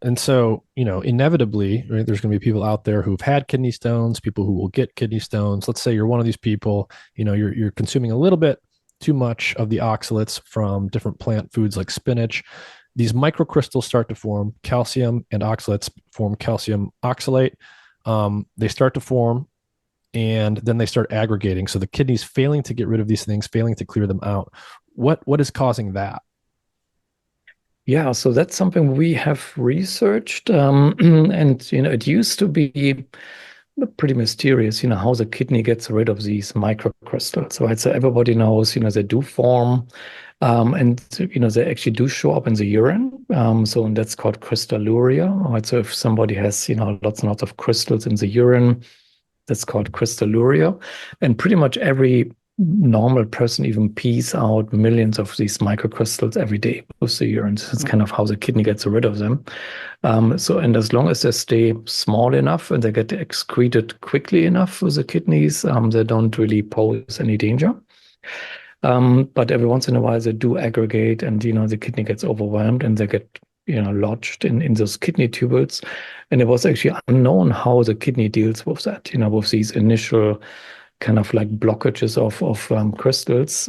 And so, inevitably, right, there's going to be people out there who've had kidney stones, people who will get kidney stones. Let's say you're one of these people, you're consuming a little bit too much of the oxalates from different plant foods like spinach. These microcrystals start to form, calcium and oxalates form calcium oxalate. They start to form and then they start aggregating. So the kidney's failing to get rid of these things, failing to clear them out. What is causing that? Yeah, so that's something we have researched, and it used to be pretty mysterious, how the kidney gets rid of these microcrystals, right? So everybody knows, they do form, and they actually do show up in the urine. And that's called crystalluria, right? So if somebody has, lots and lots of crystals in the urine, that's called crystalluria. And pretty much every normal person even pees out millions of these microcrystals every day with the urine. So it's kind of how the kidney gets rid of them. And as long as they stay small enough and they get excreted quickly enough with the kidneys, they don't really pose any danger. But every once in a while they do aggregate and, the kidney gets overwhelmed and they get, lodged in those kidney tubules. And it was actually unknown how the kidney deals with that, with these initial kind of like blockages of crystals.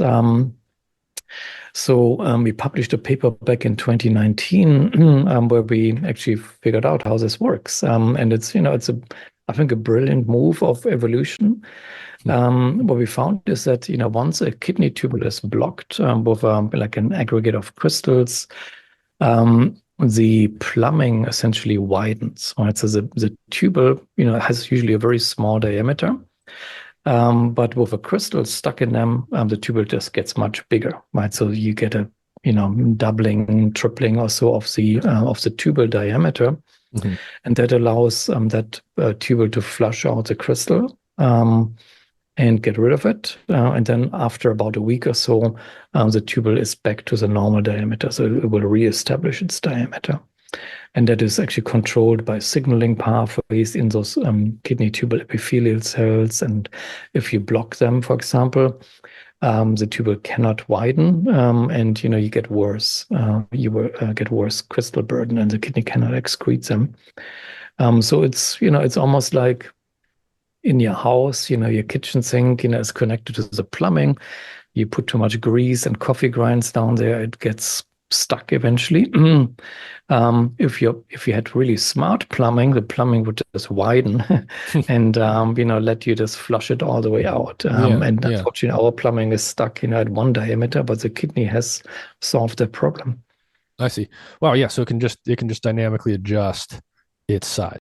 We published a paper back in 2019 where we actually figured out how this works. And I think, a brilliant move of evolution. What we found is that, once a kidney tubule is blocked with like an aggregate of crystals, the plumbing essentially widens, right? So the tubule, has usually a very small diameter. But with a crystal stuck in them, the tubule just gets much bigger, right? So you get a, doubling, tripling or so of the tubule diameter, Mhm. and that allows that tubule to flush out the crystal and get rid of it. And then after about a week or so, the tubule is back to the normal diameter, so it will reestablish its diameter. And that is actually controlled by signaling pathways in those kidney tubule epithelial cells. And if you block them, for example, the tubule cannot widen, and you get worse. You will get worse crystal burden, and the kidney cannot excrete them. So it's almost like in your house, your kitchen sink, is connected to the plumbing. You put too much grease and coffee grinds down there, it gets stuck eventually. If you had really smart plumbing, the plumbing would just widen and let you just flush it all the way out. Yeah, And yeah. unfortunately, our plumbing is stuck, at one diameter, but the kidney has solved the problem. I see. Wow, yeah. So it can just dynamically adjust its size.